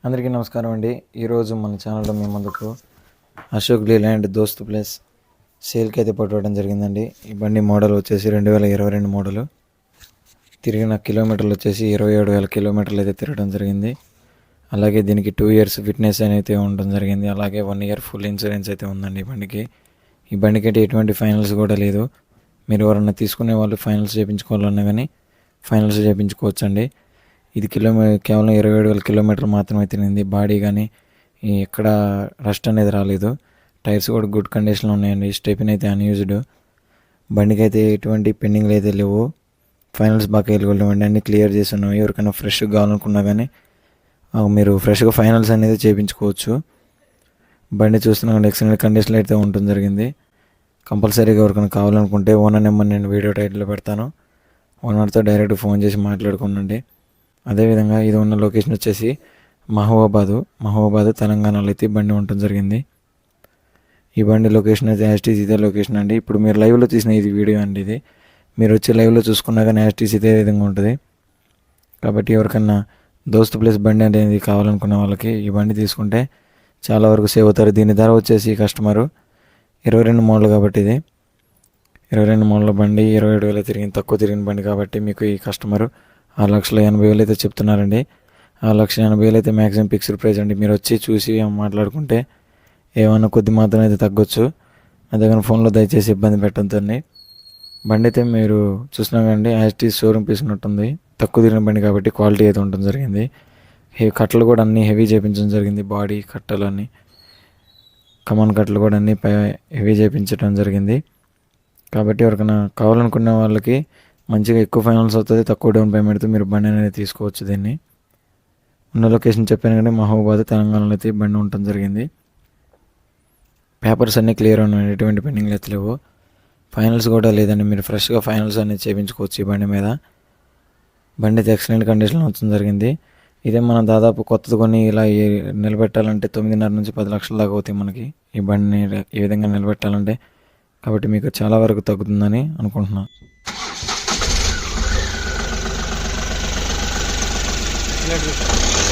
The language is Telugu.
అందరికీ నమస్కారం అండి. ఈరోజు మన ఛానల్లో మీ ముందుకు అశోక్ లేలాండ్ దోస్త్ ప్లస్ సేల్కి అయితే పట్టుకోవడం జరిగిందండి. ఈ బండి మోడల్ వచ్చేసి 2022 మోడలు. తిరిగిన కిలోమీటర్లు వచ్చేసి 27,000 కిలోమీటర్లు అయితే తిరగడం జరిగింది. అలాగే దీనికి 2 ఇయర్స్ ఫిట్నెస్ అయితే ఉండడం జరిగింది. అలాగే 1 ఇయర్ ఫుల్ ఇన్సూరెన్స్ అయితే ఉందండి ఈ బండికి. ఈ బండికి అయితే ఎటువంటి ఫైనల్స్ కూడా లేదు. మీరు ఎవరన్నా తీసుకునే వాళ్ళు ఫైనల్స్ చేయించుకోవాలన్నా కానీ ఫైనల్స్ చేయించుకోవచ్చండి. ఇది కేవలం 27,000 కిలోమీటర్లు మాత్రమే తిరిగింది. బాడీ కానీ ఎక్కడ రస్ట్ అనేది రాలేదు. టైర్స్ కూడా గుడ్ కండిషన్లో ఉన్నాయండి. స్టెపిన్ అయితే అన్యూజ్డ్. బండికి అయితే ఎటువంటి పెండింగ్లు అయితే లేవు. ఫైనల్స్ బాకీలు కూడా ఇవ్వండి, అన్నీ క్లియర్ చేసి ఉన్నాయి. ఎవరికైనా ఫ్రెష్గా కావాలనుకున్నా కానీ మీరు ఫ్రెష్గా ఫైనల్స్ అనేది చేయించుకోవచ్చు. బండి చూస్తున్నా ఎక్సలెంట్ కండిషన్లో అయితే ఉంటుంది జరిగింది. కంపల్సరీగా ఎవరికైనా కావాలనుకుంటే ఓనర్ నెంబర్ నేను వీడియో టైటిల్లో పెడతాను. ఓనర్తో డైరెక్ట్ ఫోన్ చేసి మాట్లాడుకోండి. అదేవిధంగా ఇది ఉన్న లొకేషన్ వచ్చేసి మహబూబాబాద్ తెలంగాణలో అయితే బండి ఉండటం జరిగింది. ఈ బండి లొకేషన్ అయితే యాస్టీస్ ఇదే లొకేషన్ అండి. ఇప్పుడు మీరు లైవ్లో తీసిన ఇది వీడియో అండి. ఇది మీరు వచ్చి లైవ్లో చూసుకున్నా కానీ యాస్టీస్ ఇదే విధంగా ఉంటుంది. కాబట్టి ఎవరికన్నా దోస్త్ ప్లస్ బండి అనేది కావాలనుకున్న వాళ్ళకి ఈ బండి తీసుకుంటే చాలా వరకు సేవ్ అవుతారు. దీని ధర వచ్చేసి కస్టమరు 22 మోడల్ కాబట్టి ఇది 22 మోడల్ బండి 27,000 తక్కువ తిరిగిన బండి కాబట్టి మీకు ఈ కస్టమరు 6,80,000 అయితే చెప్తున్నారండి. 6,80,000 అయితే మ్యాక్సిమం ఫిక్స్డ్ ప్రైస్ అండి. మీరు వచ్చి చూసి మాట్లాడుకుంటే ఏమన్నా కొద్ది మాత్రం అయితే తగ్గొచ్చు. అంతేగాని ఫోన్లో దయచేసి ఇబ్బంది పెట్టద్దండి. బండి అయితే మీరు చూసినా కానీ యాస్టీ షోరూమ్ పీస్ ఉన్నట్టుంది. తక్కువ తిరిగిన బండి కాబట్టి క్వాలిటీ అయితే ఉండడం జరిగింది. కట్టలు కూడా అన్నీ హెవీ చేయించడం జరిగింది. బాడీ కట్టలు అన్నీ కమాన్ కట్టలు కూడా అన్నీ హెవీ చేయించడం జరిగింది. కాబట్టి ఎవరికైనా కావాలనుకునే వాళ్ళకి మంచిగా ఎక్కువ ఫైనల్స్ అవుతుంది. తక్కువ డౌన్ పేమెంట్తో మీరు బండి అనేది తీసుకోవచ్చు. దీన్ని ఉన్న లొకేషన్ చెప్పాను కానీ మహబూబాబాద్ తెలంగాణలో అయితే బండి ఉండటం జరిగింది. పేపర్స్ అన్నీ క్లియర్ ఉన్నాయి, ఎటువంటి పెండింగ్లు అయితే లేవు. ఫైనల్స్ కూడా లేదండి. మీరు ఫ్రెష్గా ఫైనల్స్ అనేది చేయించుకోవచ్చు ఈ బండి మీద. బండి అయితే ఎక్సలెంట్ కండిషన్లో ఉండటం జరిగింది. ఇదే మనం దాదాపు కొత్తది కొని ఇలా నిలబెట్టాలంటే 9.5 నుంచి 10 లక్షల దాకా అవుతాయి మనకి ఈ బండిని ఈ విధంగా నిలబెట్టాలంటే. కాబట్టి మీకు చాలా వరకు తగ్గుతుందని అనుకుంటున్నాను. Let's go.